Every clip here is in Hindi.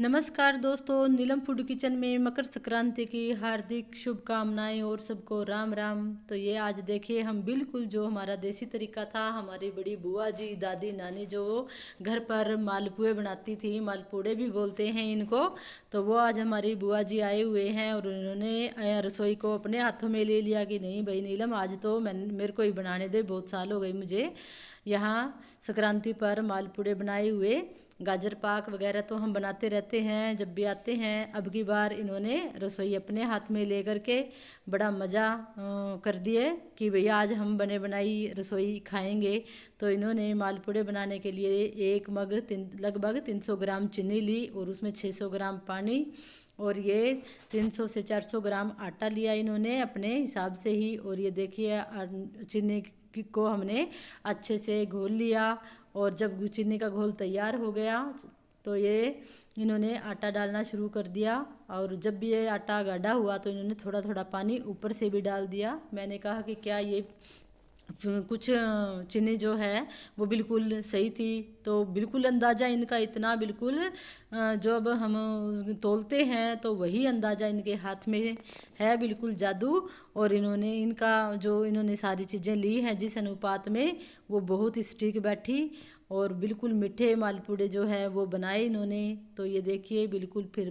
नमस्कार दोस्तों, नीलम फूड किचन में मकर संक्रांति की हार्दिक शुभकामनाएं और सबको राम राम। तो ये आज देखिए हम बिल्कुल जो हमारा देसी तरीका था, हमारी बड़ी बुआ जी दादी नानी जो घर पर मालपुए बनाती थी, मालपूड़े भी बोलते हैं इनको। तो वो आज हमारी बुआ जी आए हुए हैं और उन्होंने रसोई को अपने हाथों में ले लिया कि नहीं भाई नीलम, आज तो मेरे को ही बनाने दे, बहुत साल हो गई मुझे यहाँ संक्रांति पर मालपूड़े बनाए हुए। गाजर पाक वगैरह तो हम बनाते रहते हैं जब भी आते हैं। अब की बार इन्होंने रसोई अपने हाथ में लेकर के बड़ा मज़ा कर दिए कि भैया आज हम बने बनाई रसोई खाएंगे। तो इन्होंने मालपूड़े बनाने के लिए एक मग लगभग 300 ग्राम चीनी ली और उसमें 600 ग्राम पानी और ये 300 से 400 ग्राम आटा लिया इन्होंने अपने हिसाब से ही। और ये देखिए चीनी को हमने अच्छे से घोल लिया और जब चीनी का घोल तैयार हो गया तो ये इन्होंने आटा डालना शुरू कर दिया। और जब भी ये आटा गाढ़ा हुआ तो इन्होंने थोड़ा थोड़ा पानी ऊपर से भी डाल दिया। मैंने कहा कि क्या ये कुछ चीनी जो है वो बिल्कुल सही थी, तो बिल्कुल अंदाज़ा इनका इतना बिल्कुल जब हम तोलते हैं तो वही अंदाज़ा इनके हाथ में है, बिल्कुल जादू। और इन्होंने सारी चीज़ें ली हैं जिस अनुपात में, वो बहुत स्टिक बैठी और बिल्कुल मीठे मालपूड़े जो है वो बनाए इन्होंने। तो ये देखिए बिल्कुल फिर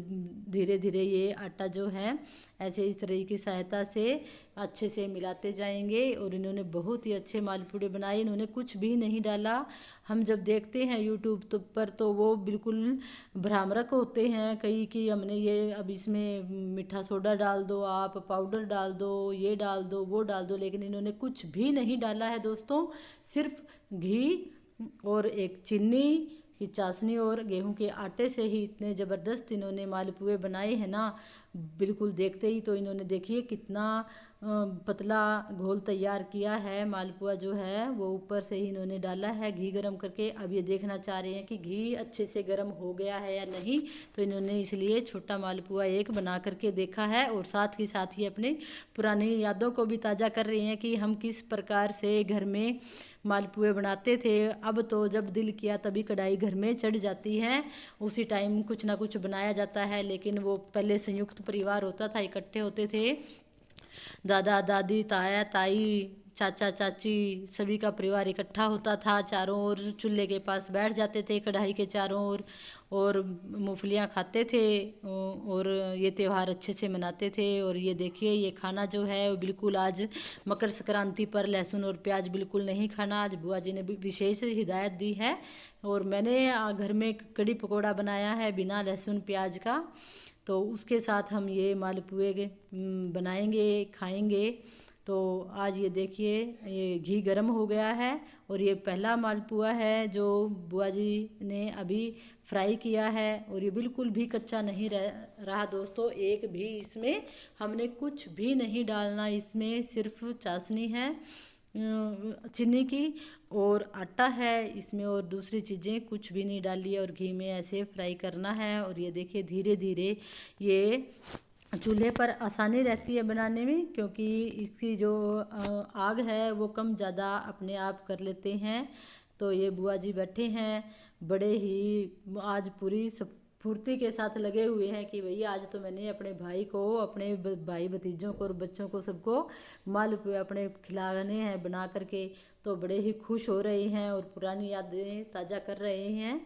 धीरे धीरे ये आटा जो है ऐसे इस तरह की सहायता से अच्छे से मिलाते जाएंगे। और इन्होंने बहुत ही अच्छे मालपूड़े बनाए, इन्होंने कुछ भी नहीं डाला। हम जब देखते हैं यूट्यूब पर तो वो बिल्कुल भ्रामक होते हैं कई कि हमने ये अब इसमें मीठा सोडा डाल दो, आप पाउडर डाल दो, ये डाल दो, वो डाल दो, लेकिन इन्होंने कुछ भी नहीं डाला है दोस्तों। सिर्फ घी और एक चीनी की चाशनी और गेहूं के आटे से ही इतने ज़बरदस्त इन्होंने मालपुए बनाए हैं ना। बिल्कुल देखते ही तो इन्होंने देखिए कितना पतला घोल तैयार किया है। मालपुआ जो है वो ऊपर से ही इन्होंने डाला है घी गरम करके। अब ये देखना चाह रहे हैं कि घी अच्छे से गरम हो गया है या नहीं, तो इन्होंने इसलिए छोटा मालपुआ एक बना करके देखा है और साथ ही अपने पुरानी यादों को भी ताज़ा कर रहे हैं कि हम किस प्रकार से घर में मालपुए बनाते थे। अब तो जब दिल किया तभी कढ़ाई घर में चढ़ जाती है, उसी टाइम कुछ ना कुछ बनाया जाता है। लेकिन वो पहले संयुक्त परिवार होता था, इकट्ठे होते थे, दादा दादी ताया ताई चाचा चाची सभी का परिवार इकट्ठा होता था, चारों ओर चूल्हे के पास बैठ जाते थे कढ़ाई के चारों ओर और मूंगफलियाँ खाते थे और ये त्यौहार अच्छे से मनाते थे। और ये देखिए ये खाना जो है वो बिल्कुल आज मकर संक्रांति पर लहसुन और प्याज बिल्कुल नहीं खाना, आज बुआ जी ने भी विशेष हिदायत दी है। और मैंने घर में कड़ी पकौड़ा बनाया है बिना लहसुन प्याज का, तो उसके साथ हम ये मालपुए बनाएंगे खाएंगे। तो आज ये देखिए ये घी गरम हो गया है और ये पहला मालपुआ है जो बुआ जी ने अभी फ्राई किया है और ये बिल्कुल भी कच्चा नहीं रहा दोस्तों। एक भी इसमें हमने कुछ भी नहीं डालना, इसमें सिर्फ चाशनी है चीनी की और आटा है इसमें, और दूसरी चीज़ें कुछ भी नहीं डाली है और घी में ऐसे फ्राई करना है। और ये देखिए धीरे धीरे ये चूल्हे पर आसानी रहती है बनाने में क्योंकि इसकी जो आग है वो कम ज़्यादा अपने आप कर लेते हैं। तो ये बुआ जी बैठे हैं बड़े ही आज पूरी फुर्ती के साथ लगे हुए हैं कि भैया आज तो मैंने अपने भाई को, अपने भाई भतीजों को और बच्चों को सबको मालपुए अपने खिलाने हैं बना करके। तो बड़े ही खुश हो रहे हैं और पुरानी यादें ताज़ा कर रहे हैं।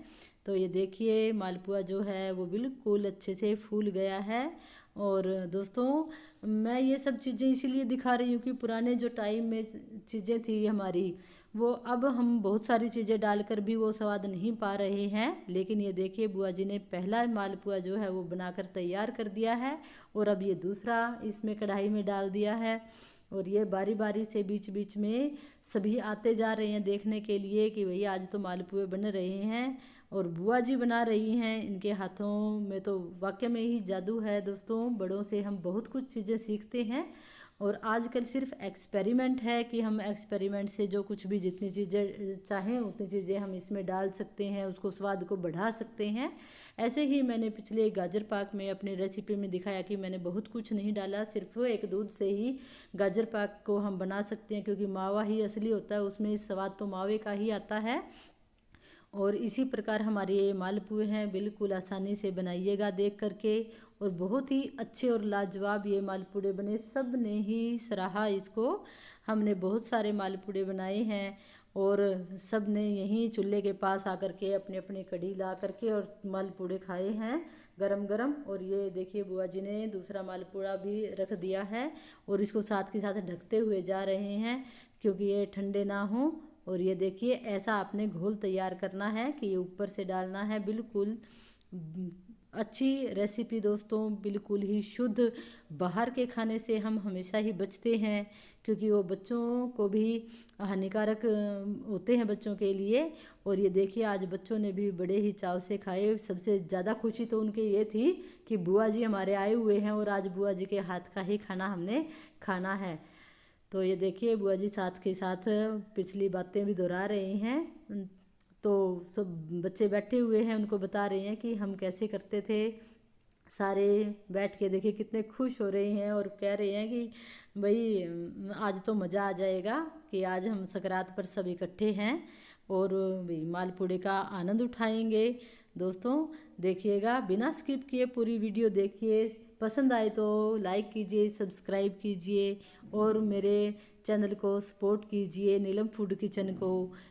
तो ये देखिए मालपुआ जो है वो बिल्कुल अच्छे से फूल गया है। और दोस्तों मैं ये सब चीज़ें इसीलिए दिखा रही हूँ कि पुराने जो टाइम में चीज़ें थी हमारी, वो अब हम बहुत सारी चीज़ें डालकर भी वो स्वाद नहीं पा रहे हैं। लेकिन ये देखिए बुआ जी ने पहला मालपुआ जो है वो बनाकर तैयार कर दिया है और अब ये दूसरा इसमें कढ़ाई में डाल दिया है। और ये बारी बारी से बीच बीच में सभी आते जा रहे हैं देखने के लिए कि भैया आज तो मालपुए बन रहे हैं और बुआ जी बना रही हैं। इनके हाथों में तो वाकई में ही जादू है दोस्तों। बड़ों से हम बहुत कुछ चीज़ें सीखते हैं और आजकल सिर्फ एक्सपेरिमेंट है कि हम एक्सपेरिमेंट से जो कुछ भी जितनी चीज़ें चाहें उतनी चीज़ें हम इसमें डाल सकते हैं, उसको स्वाद को बढ़ा सकते हैं। ऐसे ही मैंने पिछले गाजर पाक में अपनी रेसिपी में दिखाया कि मैंने बहुत कुछ नहीं डाला, सिर्फ एक दूध से ही गाजर पाक को हम बना सकते हैं क्योंकि मावा ही असली होता है, उसमें स्वाद तो मावे का ही आता है। और इसी प्रकार हमारे ये मालपुए हैं, बिल्कुल आसानी से बनाइएगा देख करके। और बहुत ही अच्छे और लाजवाब ये मालपुड़े बने, सब ने ही सराहा इसको। हमने बहुत सारे मालपुड़े बनाए हैं और सब ने यहीं चूल्हे के पास आकर के अपनी अपनी कढ़ी ला करके और मालपुड़े खाए हैं गरम गरम। और ये देखिए बुआ जी ने दूसरा मालपुड़ा भी रख दिया है और इसको साथ के साथ ढकते हुए जा रहे हैं क्योंकि ये ठंडे ना हों। और ये देखिए ऐसा आपने घोल तैयार करना है कि ये ऊपर से डालना है। बिल्कुल अच्छी रेसिपी दोस्तों, बिल्कुल ही शुद्ध। बाहर के खाने से हम हमेशा ही बचते हैं क्योंकि वो बच्चों को भी हानिकारक होते हैं बच्चों के लिए। और ये देखिए आज बच्चों ने भी बड़े ही चाव से खाए। सबसे ज़्यादा खुशी तो उनके ये थी कि बुआ जी हमारे आए हुए हैं और आज बुआ जी के हाथ का ही खाना हमने खाना है। तो ये देखिए बुआ जी साथ के साथ पिछली बातें भी दोहरा रहे हैं। तो सब बच्चे बैठे हुए हैं, उनको बता रहे हैं कि हम कैसे करते थे। सारे बैठ के देखिए कितने खुश हो रहे हैं और कह रहे हैं कि भाई आज तो मज़ा आ जाएगा कि आज हम सकरात पर सब इकट्ठे हैं और भाई मालपुड़े का आनंद उठाएंगे। दोस्तों देखिएगा, बिना स्किप किए पूरी वीडियो देखिए। पसंद आए तो लाइक कीजिए, सब्सक्राइब कीजिए और मेरे चैनल को सपोर्ट कीजिए, नीलम फूड किचन को।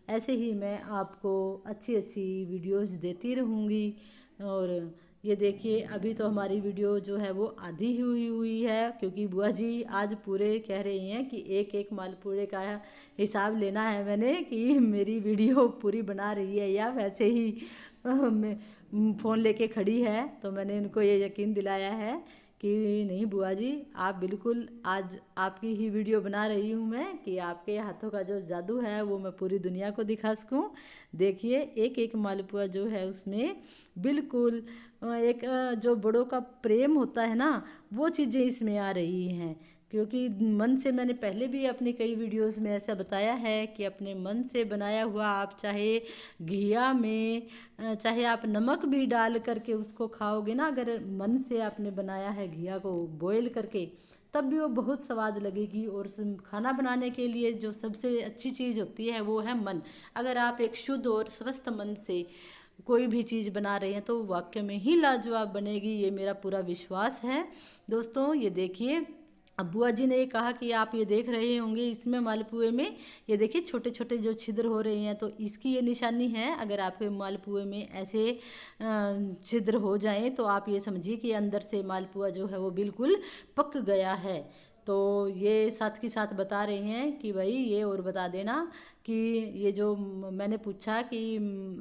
ऐसे ही मैं आपको अच्छी अच्छी वीडियोस देती रहूँगी। और ये देखिए अभी तो हमारी वीडियो जो है वो आधी ही हुई है क्योंकि बुआ जी आज पूरे कह रही हैं कि एक एक मालपुड़े का हिसाब लेना है मैंने कि मेरी वीडियो पूरी बना रही है या वैसे ही फ़ोन लेके खड़ी है। तो मैंने उनको ये यकीन दिलाया है कि नहीं बुआ जी आप बिल्कुल, आज आपकी ही वीडियो बना रही हूँ मैं कि आपके हाथों का जो जादू है वो मैं पूरी दुनिया को दिखा सकूँ। देखिए एक एक मालपुआ जो है उसमें बिल्कुल एक जो बड़ों का प्रेम होता है ना, वो चीज़ें इसमें आ रही हैं। क्योंकि मन से, मैंने पहले भी अपनी कई वीडियोस में ऐसा बताया है कि अपने मन से बनाया हुआ आप चाहे घिया में चाहे आप नमक भी डाल करके उसको खाओगे ना, अगर मन से आपने बनाया है घिया को बॉयल करके, तब भी वो बहुत स्वाद लगेगी। और खाना बनाने के लिए जो सबसे अच्छी चीज़ होती है वो है मन। अगर आप एक शुद्ध और स्वस्थ मन से कोई भी चीज़ बना रहे हैं तो वाकई में ही लाजवाब बनेगी, ये मेरा पूरा विश्वास है। दोस्तों ये देखिए अब बुआ जी ने ये कहा कि आप ये देख रहे होंगे इसमें मालपुए में ये देखिए छोटे छोटे जो छिद्र हो रहे हैं, तो इसकी ये निशानी है। अगर आपके मालपुए में ऐसे छिद्र हो जाएं तो आप ये समझिए कि अंदर से मालपुआ जो है वो बिल्कुल पक गया है। तो ये साथ के साथ बता रहे हैं कि भाई ये और बता देना कि ये जो मैंने पूछा कि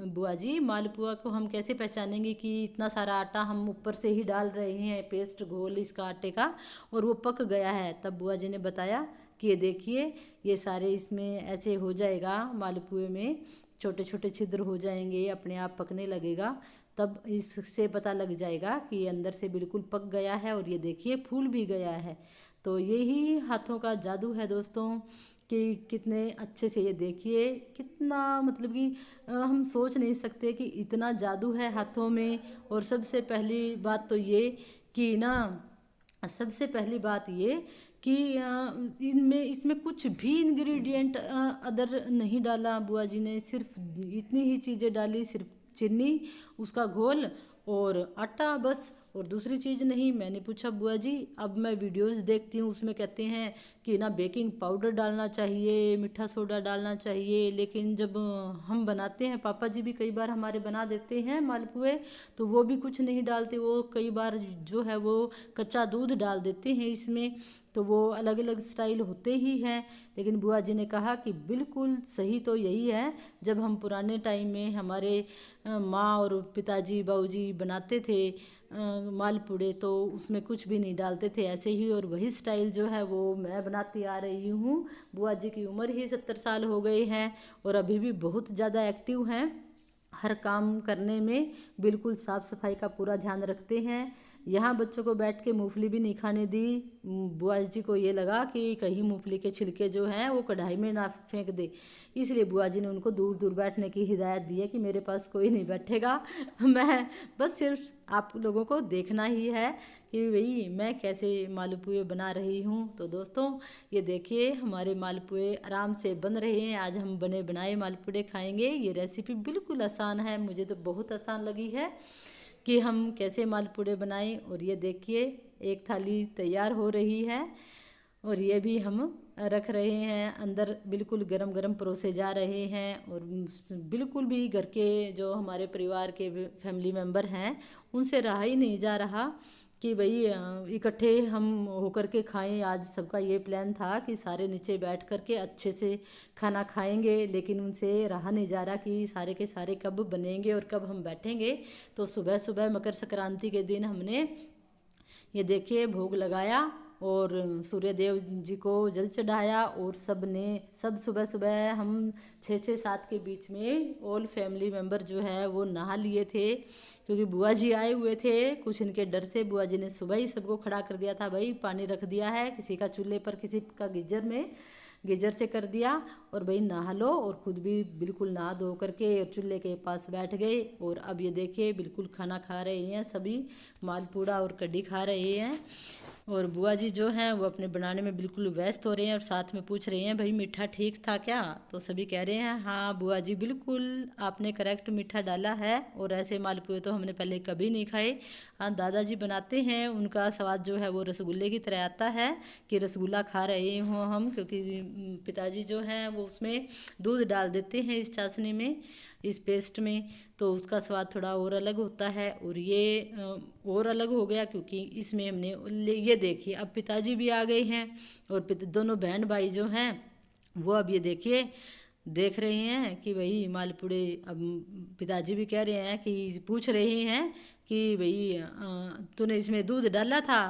बुआ जी मालपुआ को हम कैसे पहचानेंगे कि इतना सारा आटा हम ऊपर से ही डाल रहे हैं, पेस्ट घोल इसका आटे का, और वो पक गया है। तब बुआ जी ने बताया कि ये देखिए ये सारे इसमें ऐसे हो जाएगा, मालपुए में छोटे छोटे छिद्र हो जाएंगे, अपने आप पकने लगेगा। तब इससे पता लग जाएगा कि अंदर से बिल्कुल पक गया है और ये देखिए फूल भी गया है। तो यही हाथों का जादू है दोस्तों कि कितने अच्छे से, ये देखिए कितना, मतलब कि हम सोच नहीं सकते कि इतना जादू है हाथों में। और सबसे पहली बात तो ये कि ना, सबसे पहली बात ये कि इनमें इसमें कुछ भी इंग्रेडिएंट अदर नहीं डाला बुआ जी ने, सिर्फ इतनी ही चीज़ें डाली, सिर्फ चीनी, उसका घोल और आटा, बस, और दूसरी चीज़ नहीं। मैंने पूछा बुआ जी, अब मैं वीडियोस देखती हूँ उसमें कहते हैं कि ना बेकिंग पाउडर डालना चाहिए, मीठा सोडा डालना चाहिए, लेकिन जब हम बनाते हैं, पापा जी भी कई बार हमारे बना देते हैं मालपुए, तो वो भी कुछ नहीं डालते। वो कई बार जो है वो कच्चा दूध डाल देते हैं इसमें, तो वो अलग अलग स्टाइल होते ही हैं। लेकिन बुआ जी ने कहा कि बिल्कुल सही तो यही है। जब हम पुराने टाइम में हमारे माँ और पिताजी बाबूजी बनाते थे मालपुड़े, तो उसमें कुछ भी नहीं डालते थे, ऐसे ही। और वही स्टाइल जो है वो मैं बनाती आ रही हूँ। बुआ जी की उम्र ही 70 साल हो गई है और अभी भी बहुत ज़्यादा एक्टिव हैं, हर काम करने में बिल्कुल साफ़ सफाई का पूरा ध्यान रखते हैं। यहाँ बच्चों को बैठ के मूंगफली भी नहीं खाने दी। बुआ जी को ये लगा कि कहीं मूंगफली के छिलके जो हैं वो कढ़ाई में ना फेंक दे, इसलिए बुआ जी ने उनको दूर दूर बैठने की हिदायत दी है कि मेरे पास कोई नहीं बैठेगा, मैं बस सिर्फ आप लोगों को देखना ही है कि भाई मैं कैसे मालपुए बना रही हूँ। तो दोस्तों ये देखिए हमारे मालपुए आराम से बन रहे हैं। आज हम बने बनाए मालपुए खाएंगे। ये रेसिपी बिल्कुल आसान है, मुझे तो बहुत आसान लगी है कि हम कैसे मालपुए बनाएं। और ये देखिए एक थाली तैयार हो रही है और ये भी हम रख रहे हैं अंदर, बिल्कुल गरम गरम परोसे जा रहे हैं। और बिल्कुल भी घर के जो हमारे परिवार के फैमिली मेंबर हैं उनसे रहा ही नहीं जा रहा कि भाई इकट्ठे हम होकर के खाएं। आज सबका ये प्लान था कि सारे नीचे बैठ कर के अच्छे से खाना खाएंगे, लेकिन उनसे रहा नहीं जा रहा कि सारे के सारे कब बनेंगे और कब हम बैठेंगे। तो सुबह सुबह मकर संक्रांति के दिन हमने ये देखिए भोग लगाया और सूर्य देव जी को जल चढ़ाया। और सब सुबह सुबह हम 6 से 7 के बीच में ऑल फैमिली मेम्बर जो है वो नहा लिए थे, क्योंकि बुआ जी आए हुए थे। कुछ इनके डर से बुआ जी ने सुबह ही सबको खड़ा कर दिया था, भाई पानी रख दिया है, किसी का चूल्हे पर किसी का गीजर से कर दिया और भाई नहा लो। और खुद भी बिल्कुल नहा धो करके चूल्हे के पास बैठ गए। और अब ये देखिए बिल्कुल खाना खा रहे हैं, सभी मालपूड़ा और कढ़ी खा रहे हैं। और बुआ जी जो हैं वो अपने बनाने में बिल्कुल व्यस्त हो रहे हैं और साथ में पूछ रहे हैं भाई मीठा ठीक था क्या। तो सभी कह रहे हैं हाँ बुआ जी बिल्कुल आपने करेक्ट मीठा डाला है। और ऐसे मालपुए तो हमने पहले कभी नहीं खाए। हाँ दादाजी बनाते हैं, उनका स्वाद जो है वो रसगुल्ले की तरह आता है कि रसगुल्ला खा रहे हों हम, क्योंकि पिताजी जो हैं वो उसमें दूध डाल देते हैं इस चाशनी में, इस पेस्ट में, तो उसका स्वाद थोड़ा और अलग होता है। और ये और अलग हो गया क्योंकि इसमें हमने ये देखिए अब पिताजी भी आ गए हैं और दोनों बहन भाई जो हैं वो अब ये देखिए देख रहे हैं कि भाई मालपुड़े। अब पिताजी भी कह रहे हैं कि पूछ रहे हैं कि भाई तूने इसमें दूध डाला था।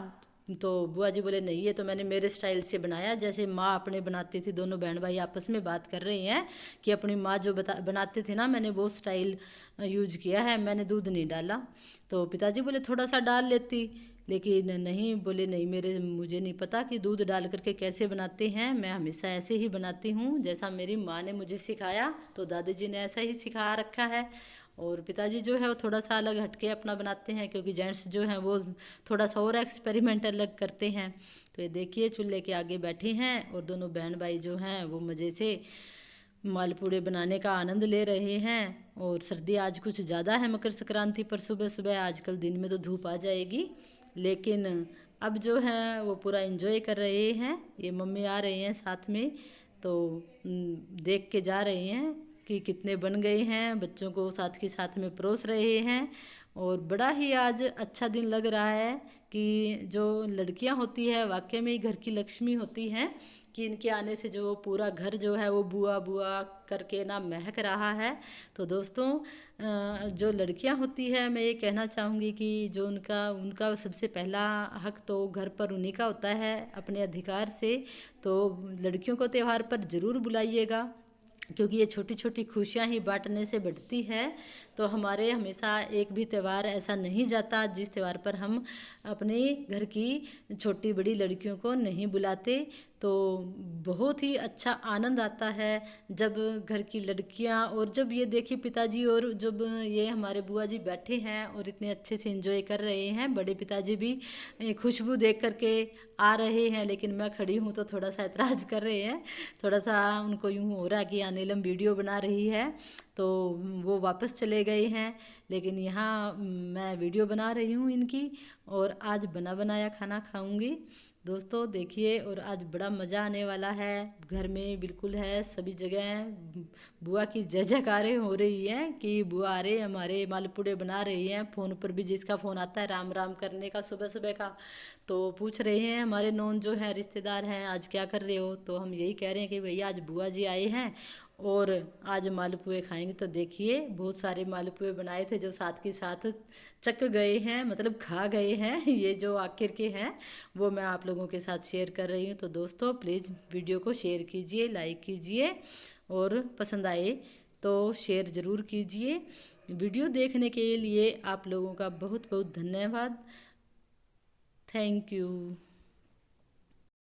तो बुआ जी बोले नहीं, ये तो मैंने मेरे स्टाइल से बनाया, जैसे माँ अपने बनाती थी। दोनों बहन भाई आपस में बात कर रहे हैं कि अपनी माँ जो बनाते थे ना, मैंने वो स्टाइल यूज किया है, मैंने दूध नहीं डाला। तो पिताजी बोले थोड़ा सा डाल लेती, लेकिन नहीं, बोले नहीं मुझे नहीं पता कि दूध डाल करके कैसे बनाते हैं, मैं हमेशा ऐसे ही बनाती हूँ जैसा मेरी माँ ने मुझे सिखाया। तो दादी जी ने ऐसा ही सिखा रखा है। और पिताजी जो है वो थोड़ा सा अलग हटके अपना बनाते हैं, क्योंकि जेंट्स जो हैं वो थोड़ा सा और एक्सपेरिमेंट अलग करते हैं। तो ये देखिए चूल्हे के आगे बैठे हैं और दोनों बहन भाई जो हैं वो मज़े से मालपूड़े बनाने का आनंद ले रहे हैं। और सर्दी आज कुछ ज़्यादा है मकर संक्रांति पर सुबह सुबह, आजकल दिन में तो धूप आ जाएगी, लेकिन अब जो है वो पूरा एंजॉय कर रहे हैं। ये मम्मी आ रही हैं साथ में, तो देख के जा रहे हैं कि कितने बन गए हैं, बच्चों को साथ के साथ में परोस रहे हैं। और बड़ा ही आज अच्छा दिन लग रहा है कि जो लड़कियां होती है वाकई में ही घर की लक्ष्मी होती हैं, कि इनके आने से जो पूरा घर जो है वो बुआ बुआ करके ना महक रहा है। तो दोस्तों जो लड़कियां होती है, मैं ये कहना चाहूँगी कि जो उनका उनका सबसे पहला हक तो घर पर उन्हीं का होता है अपने अधिकार से। तो लड़कियों को त्यौहार पर ज़रूर बुलाइएगा, क्योंकि ये छोटी छोटी खुशियाँ ही बांटने से बढ़ती है। तो हमारे हमेशा एक भी त्यौहार ऐसा नहीं जाता जिस त्यौहार पर हम अपने घर की छोटी बड़ी लड़कियों को नहीं बुलाते। तो बहुत ही अच्छा आनंद आता है जब घर की लड़कियां, और जब ये देखिए पिताजी और जब ये हमारे बुआ जी बैठे हैं और इतने अच्छे से एंजॉय कर रहे हैं। बड़े पिताजी भी खुशबू देख करके आ रहे हैं, लेकिन मैं खड़ी हूँ तो थोड़ा सा ऐतराज़ कर रहे हैं। थोड़ा सा उनको यूँ हो रहा है कि नीलम वीडियो बना रही है, तो वो वापस चले गए हैं। लेकिन यहाँ मैं वीडियो बना रही हूँ इनकी, और आज बना बनाया खाना खाऊंगी। दोस्तों देखिए, और आज बड़ा मज़ा आने वाला है। घर में बिल्कुल है, सभी जगह बुआ की जय जयकारें हो रही हैं कि बुआ आ रहे हमारे मालपुड़े बना रही हैं। फ़ोन पर भी जिसका फ़ोन आता है राम राम करने का सुबह सुबह का, तो पूछ रहे हैं हमारे नॉन जो हैं रिश्तेदार हैं आज क्या कर रहे हो। तो हम यही कह रहे हैं कि भैया आज बुआ जी आए हैं और आज मालपुए खाएंगे। तो देखिए बहुत सारे मालपुए बनाए थे जो साथ के साथ चक गए हैं, मतलब खा गए हैं। ये जो आखिर के हैं वो मैं आप लोगों के साथ शेयर कर रही हूँ। तो दोस्तों प्लीज़ वीडियो को शेयर कीजिए, लाइक कीजिए, और पसंद आए तो शेयर ज़रूर कीजिए। वीडियो देखने के लिए आप लोगों का बहुत बहुत धन्यवाद। Thank you.